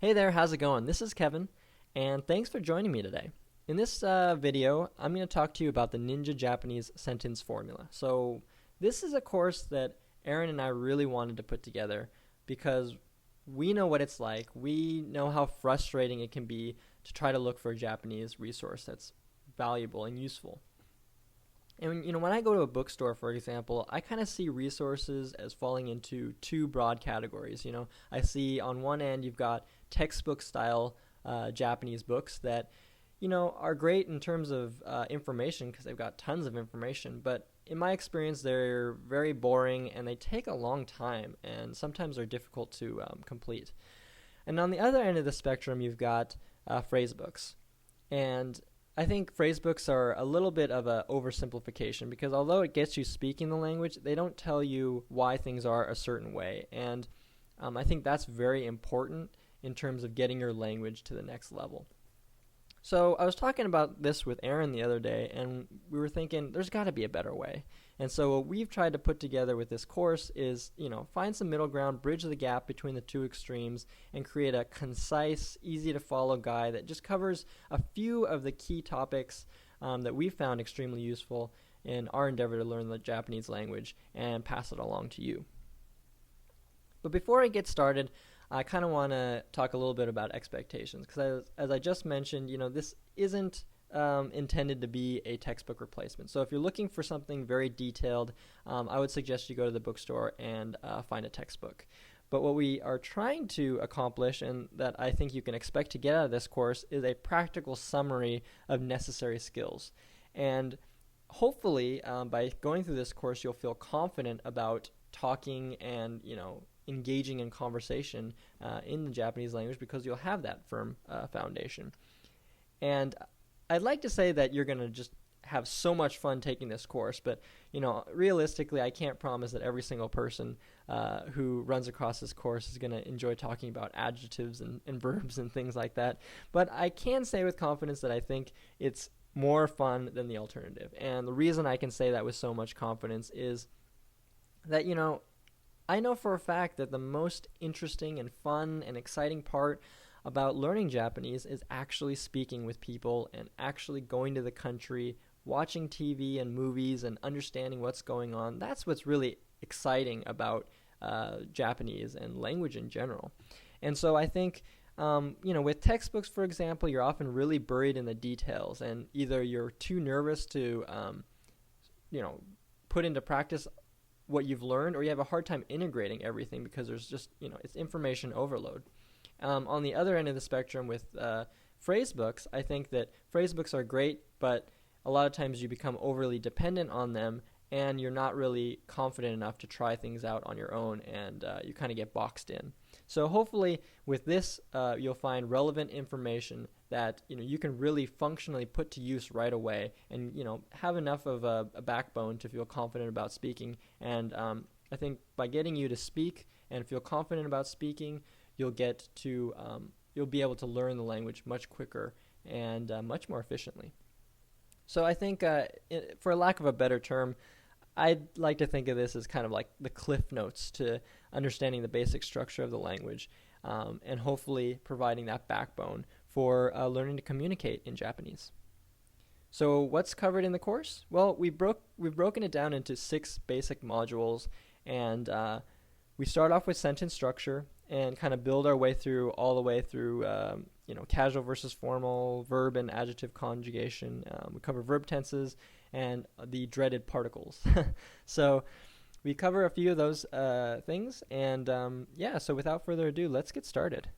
Hey there, how's it going? This is Kevin, and thanks for joining me today. In this video, I'm going to talk to you about the Ninja Japanese Sentence Formula. So this is a course that Aaron and I really wanted to put together because we know what it's like. We know how frustrating it can be to try to look for a Japanese resource that's valuable and useful. And when I go to a bookstore, for example, I kind of see resources as falling into two broad categories. I see on one end you've got textbook style Japanese books that are great in terms of information because they've got tons of information, but in my experience they're very boring and they take a long time and sometimes are difficult to complete. And on the other end of the spectrum you've got phrase books, and I think phrase books are a little bit of an oversimplification because although it gets you speaking the language, they don't tell you why things are a certain way. And I think that's very important in terms of getting your language to the next level. So I was talking about this with Aaron the other day, and we were thinking there's got to be a better way. And so what we've tried to put together with this course is, find some middle ground, bridge the gap between the two extremes, and create a concise, easy-to-follow guide that just covers a few of the key topics that we found extremely useful in our endeavor to learn the Japanese language and pass it along to you. But before I get started, I kind of want to talk a little bit about expectations because as I just mentioned, this isn't intended to be a textbook replacement. So if you're looking for something very detailed, I would suggest you go to the bookstore and find a textbook. But what we are trying to accomplish, and that I think you can expect to get out of this course, is a practical summary of necessary skills. And hopefully, by going through this course, you'll feel confident about talking and, engaging in conversation in the Japanese language because you'll have that firm foundation. And I'd like to say that you're going to just have so much fun taking this course, but realistically, I can't promise that every single person who runs across this course is going to enjoy talking about adjectives and verbs and things like that. But I can say with confidence that I think it's more fun than the alternative. And the reason I can say that with so much confidence is that, I know for a fact that the most interesting and fun and exciting part about learning Japanese is actually speaking with people and actually going to the country, watching TV and movies and understanding what's going on. That's what's really exciting about Japanese and language in general. And so I think, with textbooks, for example, you're often really buried in the details, and either you're too nervous to, put into practice what you've learned, or you have a hard time integrating everything because there's just, it's information overload. On the other end of the spectrum with phrase books, I think that phrase books are great, but a lot of times you become overly dependent on them and you're not really confident enough to try things out on your own, and you kind of get boxed in. So hopefully with this, you'll find relevant information that you can really functionally put to use right away, and have enough of a backbone to feel confident about speaking. And I think by getting you to speak and feel confident about speaking, you'll be able to learn the language much quicker and much more efficiently. So I think, for lack of a better term, I'd like to think of this as kind of like the cliff notes to understanding the basic structure of the language, and hopefully providing that backbone for learning to communicate in Japanese. So what's covered in the course? Well, we've broken it down into 6 basic modules, and we start off with sentence structure and kind of build our way through casual versus formal, verb and adjective conjugation. We cover verb tenses and the dreaded particles. So we cover a few of those things, and so without further ado, let's get started.